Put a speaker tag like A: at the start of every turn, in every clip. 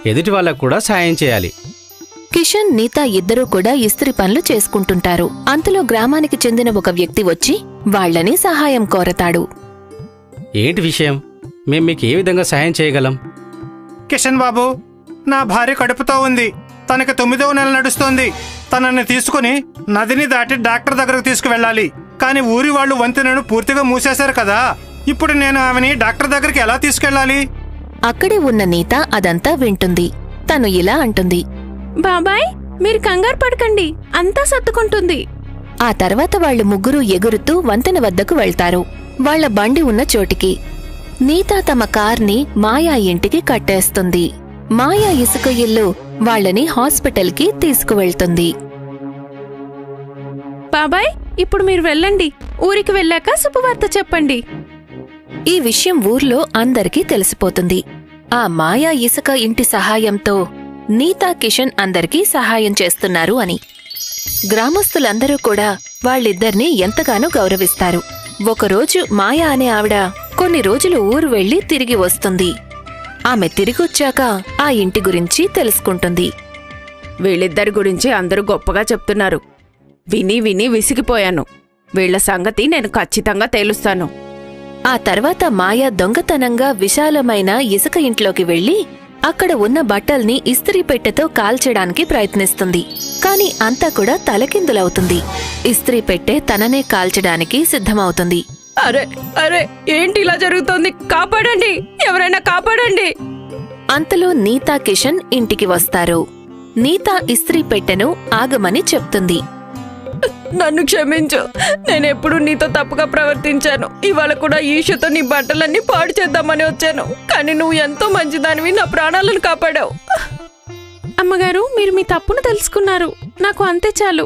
A: ఎదుటి వాళ్ళకు కూడా సాయం చేయాలి.
B: కిషన్, నీతా ఇద్దరూ కూడా ఇస్త్రీ పనులు చేసుకుంటుంటారు. అంతలో గ్రామానికి చెందిన ఒక వ్యక్తి వచ్చి వాళ్లని సహాయం కోరతాడు.
A: ఏంటి విషయం? మేం మీకు ఏ విధంగా సాయం చేయగలం?
C: కిషన్ బాబు, నా భార్య కడుపుతో ఉంది. తనకి 9వ నెల నడుస్తోంది. తనని తీసుకుని నదిని దాటి డాక్టర్ దగ్గరకు తీసుకువెళ్ళాలి. కాని ఊరి వాళ్ళు వంతెనను పూర్తిగా మూసేశారు కదా. ఇప్పుడు నేను ఆమెని డాక్టర్ దగ్గరికి ఎలా తీసుకెళ్ళాలి?
B: అక్కడే ఉన్న నీత అదంతా వింటుంది. తను ఇలా అంటుంది,
D: బాబాయ్, మీరు కంగారు పడకండి, అంతా సర్దుకుంటుంది.
B: ఆ తర్వాత వాళ్ళు ముగ్గురూ ఎగురుతూ వంతెన వద్దకు వెళ్తారు. వాళ్ల బండి ఉన్న చోటికి. నీతా తమ కార్ని మాయా ఇంటికి కట్టేస్తుంది. మాయా ఇసుక ఇల్లు వాళ్లని హాస్పిటల్కి తీసుకువెళ్తుంది.
D: బాబాయ్, ఇప్పుడు మీరు వెళ్ళండి. ఊరికి వెళ్ళాక శుభవార్త చెప్పండి.
B: ఈ విషయం ఊర్లో అందరికీ తెలిసిపోతుంది. ఆ మాయా ఇసుక ఇంటి సహాయంతో నీతా, కిషన్ అందరికీ సహాయం చేస్తున్నారు అని. గ్రామస్తులందరూ కూడా వాళ్ళిద్దర్నీ ఎంతగానో గౌరవిస్తారు. ఒకరోజు మాయా అనే ఆవిడ కొన్ని రోజులు ఊరు వెళ్లి తిరిగి వస్తుంది. ఆమె తిరిగొచ్చాక ఆ ఇంటి గురించి తెలుసుకుంటుంది.
D: వీళ్ళిద్దరి గురించి అందరూ గొప్పగా చెప్తున్నారు. విని విని విసిగిపోయాను. వీళ్ల సంగతి నేను ఖచ్చితంగా తేలుస్తాను.
B: ఆ తర్వాత మాయా దొంగతనంగా విశాలమైన ఇసుక ఇంట్లోకి వెళ్లి అక్కడ ఉన్న బట్టల్ని ఇస్త్రీ పెట్టెతో కాల్చడానికి ప్రయత్నిస్తుంది. కాని అంతా కూడా తలకిందులవుతుంది. ఇస్త్రీ పెట్టె తననే కాల్చడానికి సిద్ధమవుతుంది.
D: అరే అరే, ఏంటి ఇలా జరుగుతోంది? కాపాడండి, ఎవరైనా కాపాడండి.
B: అంతలో నీతా, కిషన్ ఇంటికి వస్తారు. నీతా ఇస్త్రీ పెట్టెను ఆగమని చెప్తుంది.
D: నన్ను క్షమించు, నేనెప్పుడు నీతో తప్పుగా ప్రవర్తించాను. ఇవాళ కూడా ఈషతో నీ బట్టలన్నీ పాడు చేద్దామని వచ్చాను. కానీ నువ్వు ఎంతో మంచిదానివి, నా ప్రాణాలను కాపాడావు. అమ్మగారు, మీరు మీ తప్పును తెలుసుకున్నారు. నాకు అంతే చాలు.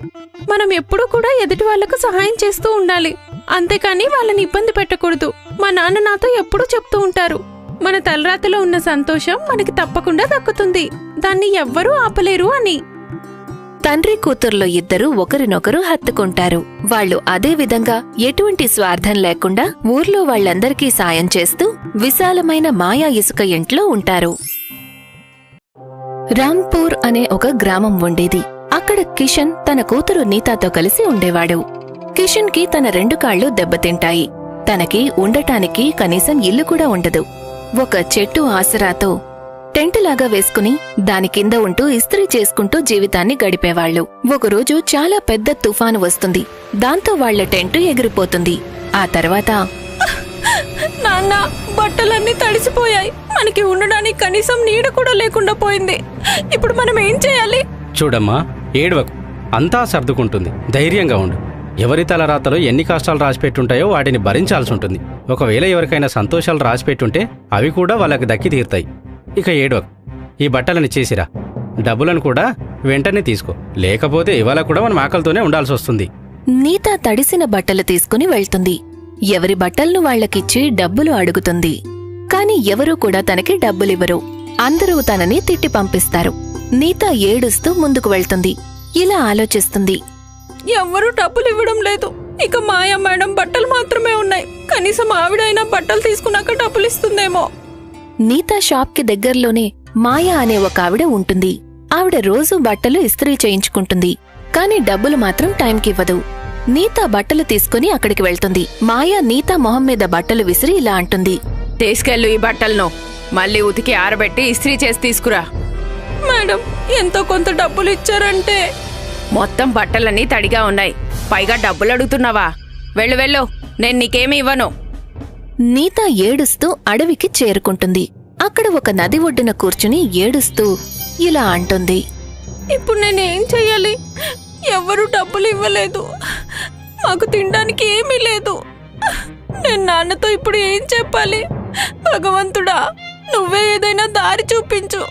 D: మనం ఎప్పుడూ కూడా ఎదుటి వాళ్లకు సహాయం చేస్తూ ఉండాలి, అంతేకాని వాళ్ళని ఇబ్బంది పెట్టకూడదు. మా నాన్న నాతో ఎప్పుడూ చెప్తూ ఉంటారు, మన తలరాతలో ఉన్న సంతోషం మనకి తప్పకుండా దక్కుతుంది, దాన్ని ఎవ్వరూ ఆపలేరు అని.
B: తండ్రి కూతుర్లో ఇద్దరూ ఒకరినొకరు హత్తుకుంటారు. వాళ్లు అదే విధంగా ఎటువంటి స్వార్థం లేకుండా ఊర్లో వాళ్లందరికీ సాయం చేస్తూ విశాలమైన మాయా ఇసుక ఇంట్లో ఉంటారు. రాంపూర్ అనే ఒక గ్రామం ఉండేది. అక్కడ కిషన్ తన కూతురు నీతాతో కలిసి ఉండేవాడు. కిషన్ కి తన 2 కాళ్లు దెబ్బతింటాయి. తనకి ఉండటానికి కనీసం ఇల్లు కూడా ఉండదు. ఒక చెట్టు ఆసరాతో టెంటులాగా వేసుకుని దాని కింద ఉంటూ ఇస్త్రీ చేసుకుంటూ జీవితాన్ని గడిపేవాళ్లు. ఒకరోజు చాలా పెద్ద తుఫాను వస్తుంది. దాంతో వాళ్ల టెంటు ఎగిరిపోతుంది. ఆ తర్వాత,
D: నాన్న, బట్టలన్నీ తడిసిపోయాయి. మనకి ఉండడానికి కనీసం నీడ కూడా లేకుండా పోయింది. ఇప్పుడు మనం ఏం చేయాలి?
A: చూడమ్మా, ఏడవకు, అంతా సర్దుకుంటుంది. ధైర్యంగా ఉండు. ఎవరి తలరాతలో ఎన్ని కష్టాలు రాసిపెట్టుంటాయో వాటిని భరించాల్సి ఉంటుంది. ఒకవేళ ఎవరికైనా సంతోషాలు రాసిపెట్టుంటే అవి కూడా వాళ్ళకి దక్కి తీరుతాయి. ఇక ఏడవకు, ఈ బట్టలని చేసిరా. డబ్బులను కూడా వెంటనే తీసుకో, లేకపోతే ఇవాళ కూడా మనం ఆకలితోనే ఉండాల్సి వస్తుంది.
B: నీతా తడిసిన బట్టలు తీసుకుని వెళ్తుంది. ఎవరి బట్టలను వాళ్లకిచ్చి డబ్బులు అడుగుతుంది. కాని ఎవరూ కూడా తనకి డబ్బులివ్వరు. అందరూ తనని తిట్టి పంపిస్తారు. నీతా ఏడుస్తూ ముందుకు వెళ్తుంది. ఇలా ఆలోచిస్తుంది,
D: ఎవ్వరూ డబ్బులు ఇవ్వడం లేదు. ఇక మాయా మేడం బట్టలు మాత్రమే ఉన్నాయి. కనీసం ఆవిడైనా బట్టలు తీసుకున్నాక డబ్బులు ఇస్తుందేమో.
B: నీతా షాప్కి దగ్గర్లోనే మాయా అనే ఒక ఆవిడ ఉంటుంది. ఆవిడ రోజూ బట్టలు ఇస్త్రీ చేయించుకుంటుంది. కాని డబ్బులు మాత్రం టైంకివ్వదు. నీతా బట్టలు తీసుకుని అక్కడికి వెళ్తుంది. మాయా నీతా మొహం మీద బట్టలు విసిరి ఇలా అంటుంది,
D: తీసుకెళ్ళు ఈ బట్టలను, మళ్ళీ ఉతికి ఆరబెట్టి ఇస్త్రీ చేసి తీసుకురా. మేడం, ఎంతో కొంత డబ్బులు ఇచ్చారంటే. మొత్తం బట్టలన్నీ తడిగా ఉన్నాయి, పైగా డబ్బులు అడుగుతున్నావా? వెళ్ళు వెళ్ళు, నేను నీకేమీ ఇవ్వను.
B: నీతా ఏడుస్తూ అడవికి చేరుకుంటుంది. అక్కడ ఒక నది ఒడ్డున కూర్చుని ఏడుస్తూ ఇలా అంటుంది,
D: ఇప్పుడు నేనేం చెయ్యాలి? ఎవ్వరూ డబ్బులు ఇవ్వలేదు, మాకు తినడానికి ఏమీ లేదు. నేను నాన్నతో ఇప్పుడు ఏం చెప్పాలి? భగవంతుడా, నువ్వే ఏదైనా దారి చూపించు.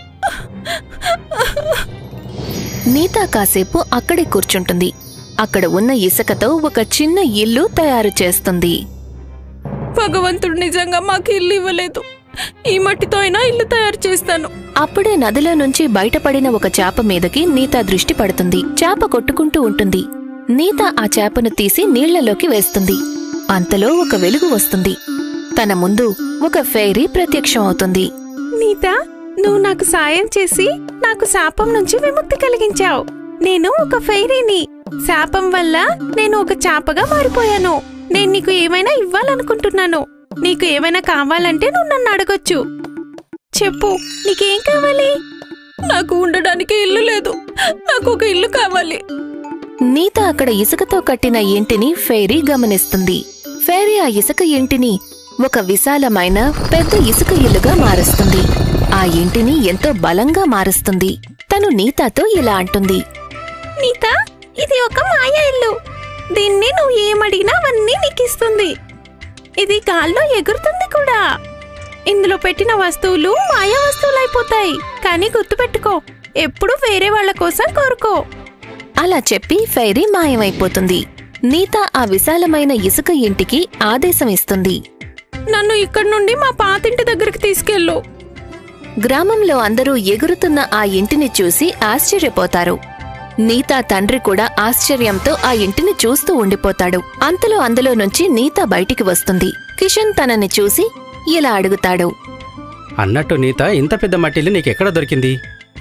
B: నీతా కాసేపు అక్కడే కూర్చుంటుంది. అక్కడ ఉన్న ఇసుకతో ఒక చిన్న ఇల్లు తయారు చేస్తుంది.
D: భగవంతుడు నిజంగా మాకు ఇల్లు ఇవ్వలేదు, ఈ మట్టితో అయినా ఇల్లు తయారు చేస్తాను.
B: అప్పుడే నదిలో నుంచి బయటపడిన ఒక చేప మీదకి నీతా దృష్టి పడుతుంది. చేప కొట్టుకుంటూ ఉంటుంది. నీతా ఆ చేపను తీసి నీళ్లలోకి వేస్తుంది. అంతలో ఒక వెలుగు వస్తుంది. తన ముందు ఒక ఫెయిరీ ప్రత్యక్షం అవుతుంది.
D: నీతా,
E: నువ్వు నాకు సాయం చేసి నాకు శాపం నుంచి విముక్తి కలిగించావు. నేను ఒక ఫెయిరీని. శాపం వల్ల నేను ఒక చాపగా మారిపోయాను. నేను నీకు ఏమైనా ఇవ్వాలనుకుంటున్నాను. నీకు ఏమైనా కావాలంటే నువ్వు నన్ను అడగొచ్చు. చెప్పు, నీకేం కావాలి?
D: నాకు ఉండడానికి ఇల్లు లేదు. నాకు ఒక ఇల్లు కావాలి.
B: నీత అక్కడ ఇసుకతో కట్టిన ఇంటిని ఫెయిరీ గమనిస్తుంది. ఫెయిరీ ఆ ఇసుక ఇంటిని ఒక విశాలమైన పెద్ద ఇసుక ఇల్లుగా మారుస్తుంది. ఆ ఇంటిని ఎంతో బలంగా మారుస్తుంది. తను నీతాతో ఇలా అంటుంది.
E: నీత, ఇది ఒక మాయా ఇల్లు. దీన్ని నువ్వు ఏమడిగినా అవన్నీ నీకిస్తుంది. ఇది గాల్లో ఎగురుతుంది కూడా. ఇందులో పెట్టిన వస్తువులు మాయా వస్తువులైపోతాయి. కానీ గుర్తుపెట్టుకో, ఎప్పుడూ వేరే వాళ్ల కోసం కోరుకో.
B: అలా చెప్పి ఫెయిరీ మాయమైపోతుంది. నీత ఆ విశాలమైన ఇసుక ఇంటికి ఆదేశం ఇస్తుంది.
D: నన్ను ఇక్కడి నుండి మా పాతింటి దగ్గరికి తీసుకెళ్ళు.
B: గ్రామంలో అందరూ ఎగురుతున్న ఆ ఇంటిని చూసి ఆశ్చర్యపోతారు. నీతా తండ్రి కూడా ఆశ్చర్యంతో ఆ ఇంటిని చూస్తూ ఉండిపోతాడు. అంతలో అందులో నుంచి నీత బయటికి వస్తుంది. కిషన్ తనని చూసి ఇలా అడుగుతాడు.
A: అన్నట్టు నీత, ఇంత పెద్ద మట్టిల్లు నీకెక్కడ దొరికింది?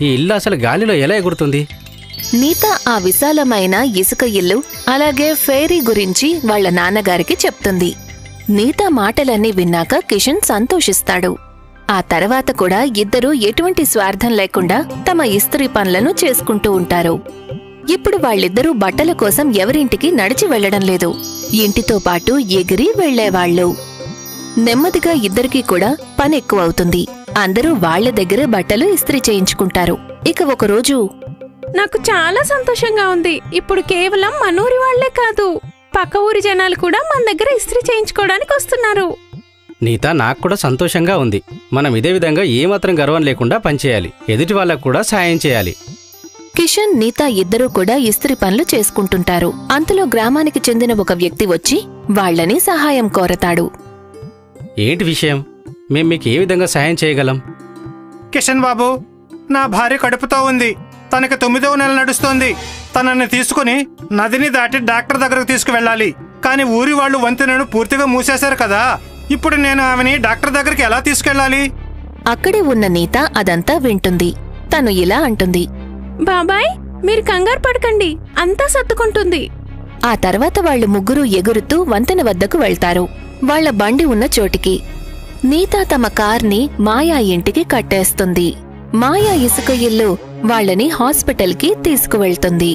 A: ఈ ఇల్లు అసలు గాలిలో ఎలా ఎగురుతుంది?
B: నీత ఆ విశాలమైన ఇసుక ఇల్లు అలాగే ఫెయిరీ గురించి వాళ్ల నాన్నగారికి చెప్తుంది. నీత మాటలన్నీ విన్నాక కిషన్ సంతోషిస్తాడు. ఆ తర్వాత కూడా ఇద్దరూ ఎటువంటి స్వార్థం లేకుండా తమ ఇస్త్రీ పనులను చేసుకుంటూ ఉంటారు. ఇప్పుడు వాళ్ళిద్దరూ బట్టల కోసం ఎవరింటికి నడిచి వెళ్లడం లేదు. ఇంటితో పాటు ఎగిరి వెళ్లేవాళ్లు. నెమ్మదిగా ఇద్దరికీ కూడా పని ఎక్కువవుతుంది. అందరూ వాళ్ల దగ్గర బట్టలు ఇస్త్రీ చేయించుకుంటారు. ఇక ఒకరోజు,
E: నాకు చాలా సంతోషంగా ఉంది. ఇప్పుడు కేవలం మనూరి వాళ్లే కాదు, పక్క ఊరి జనాలు కూడా మన దగ్గర ఇస్త్రీ చేయించుకోవడానికి వస్తున్నారు.
A: నీత, నాకు కూడా సంతోషంగా ఉంది. మనం ఇదే విధంగా ఏమాత్రం గర్వం లేకుండా పనిచేయాలి. ఎదుటి వాళ్ళకు కూడా సాయం చేయాలి.
B: కిషన్, నీత ఇద్దరూ కూడా ఇస్త్రీ పనులు చేసుకుంటుంటారు. అంతలో గ్రామానికి చెందిన ఒక వ్యక్తి వచ్చి వాళ్లని సహాయం కోరతాడు.
A: ఏంటి విషయం? మేం మీకు ఏ విధంగా సాయం చేయగలం?
C: కిషన్ బాబు, నా భార్య కడుపుతో ఉంది. తనకి 9వ నెల నడుస్తోంది. తనని తీసుకుని నదిని దాటి డాక్టర్ దగ్గరకు తీసుకువెళ్ళాలి. కానీ ఊరి వాళ్ళు వంతెనను పూర్తిగా మూసేశారు కదా. ఇప్పుడు నేను ఆమెని డాక్టర్ దగ్గరికి ఎలా తీసుకెళ్ళాలి?
B: అక్కడే ఉన్న నీత అదంతా వింటుంది. తను ఇలా అంటుంది.
E: బాబాయ్, మీరు కంగారు పడకండి, అంతా సర్దుకుంటుంది.
B: ఆ తర్వాత వాళ్ళు ముగ్గురూ ఎగురుతూ వంతెన వద్దకు వెళ్తారు. వాళ్ల బండి ఉన్న చోటికి. నీత తమ కార్ని మాయా ఇంటికి కట్టేస్తుంది. మాయా ఇసుక ఇల్లు వాళ్లని హాస్పిటల్కి తీసుకువెళ్తుంది.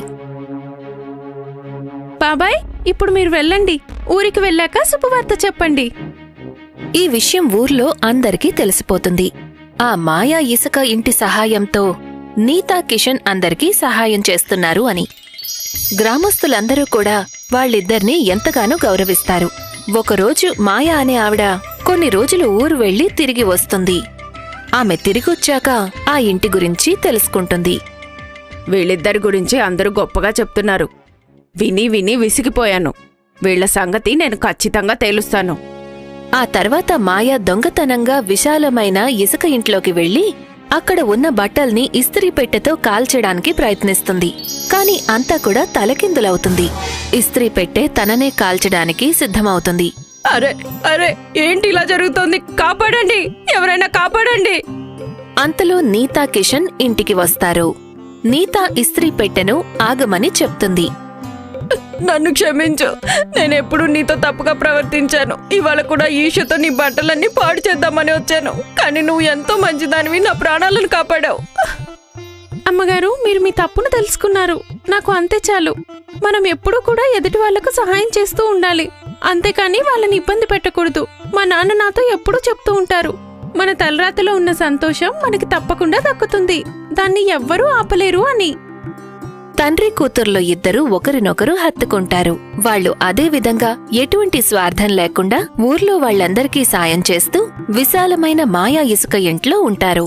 E: బాబాయ్, ఇప్పుడు మీరు వెళ్ళండి. ఊరికి వెళ్ళాక శుభవార్త చెప్పండి.
B: ఈ విషయం ఊర్లో అందరికీ తెలిసిపోతుంది. ఆ మాయా ఇసుక ఇంటి సహాయంతో నీతా, కిషన్ అందరికీ సహాయం చేస్తున్నారు అని. గ్రామస్తులందరూ కూడా వాళ్ళిద్దర్నీ ఎంతగానో గౌరవిస్తారు. ఒకరోజు మాయా అనే ఆవిడ కొన్ని రోజులు ఊరు వెళ్లి తిరిగి వస్తుంది. ఆమె తిరిగొచ్చాక ఆ ఇంటి గురించి తెలుసుకుంటుంది.
D: వీళ్ళిద్దరి గురించి అందరూ గొప్పగా చెప్తున్నారు. విని విని విసిగిపోయాను. వీళ్ల సంగతి నేను ఖచ్చితంగా తేలుస్తాను.
B: ఆ తర్వాత మాయా దొంగతనంగా విశాలమైన ఇసుక ఇంట్లోకి వెళ్లి అక్కడ ఉన్న బట్టల్ని ఇస్త్రీ పెట్టెతో కాల్చడానికి ప్రయత్నిస్తుంది. కాని అంతా కూడా తలకిందులవుతుంది. ఇస్త్రీ పెట్టె తననే కాల్చడానికి సిద్ధమవుతుంది.
D: అరే అరే, ఏంటి ఇలా జరుగుతోంది? కాపాడండి, ఎవరైనా కాపాడండి.
B: అంతలో నీతా, కిషన్ ఇంటికి వస్తారు. నీతా ఇస్త్రీ పెట్టెను ఆగమని చెప్తుంది.
D: నన్ను క్షమించు. నేనెప్పుడు నీతో తప్పుగా ప్రవర్తించాను. ఇవాళ కూడా ఈషతో నీ బట్టలన్నీ పాడు చేద్దామని వచ్చాను. కానీ నువ్వు ఎంతో మంచిదానివి, నా ప్రాణాలను కాపాడావు.
E: అమ్మగారు, మీరు మీ తప్పును తెలుసుకున్నారు. నాకు అంతే చాలు. మనం ఎప్పుడూ కూడా ఎదుటి వాళ్లకు సహాయం చేస్తూ ఉండాలి. అంతేకాని వాళ్ళని ఇబ్బంది పెట్టకూడదు. మా నాన్న నాతో ఎప్పుడూ చెప్తూ ఉంటారు, మన తలరాతలో ఉన్న సంతోషం మనకి తప్పకుండా దక్కుతుంది, దాన్ని ఎవ్వరూ ఆపలేరు అని.
B: తండ్రి కూతుర్లో ఇద్దరూ ఒకరినొకరు హత్తుకుంటారు. వాళ్లు అదే విధంగా ఎటువంటి స్వార్థం లేకుండా ఊర్లో వాళ్లందరికీ సాయం చేస్తూ విశాలమైన మాయా ఇసుక ఇంట్లో ఉంటారు.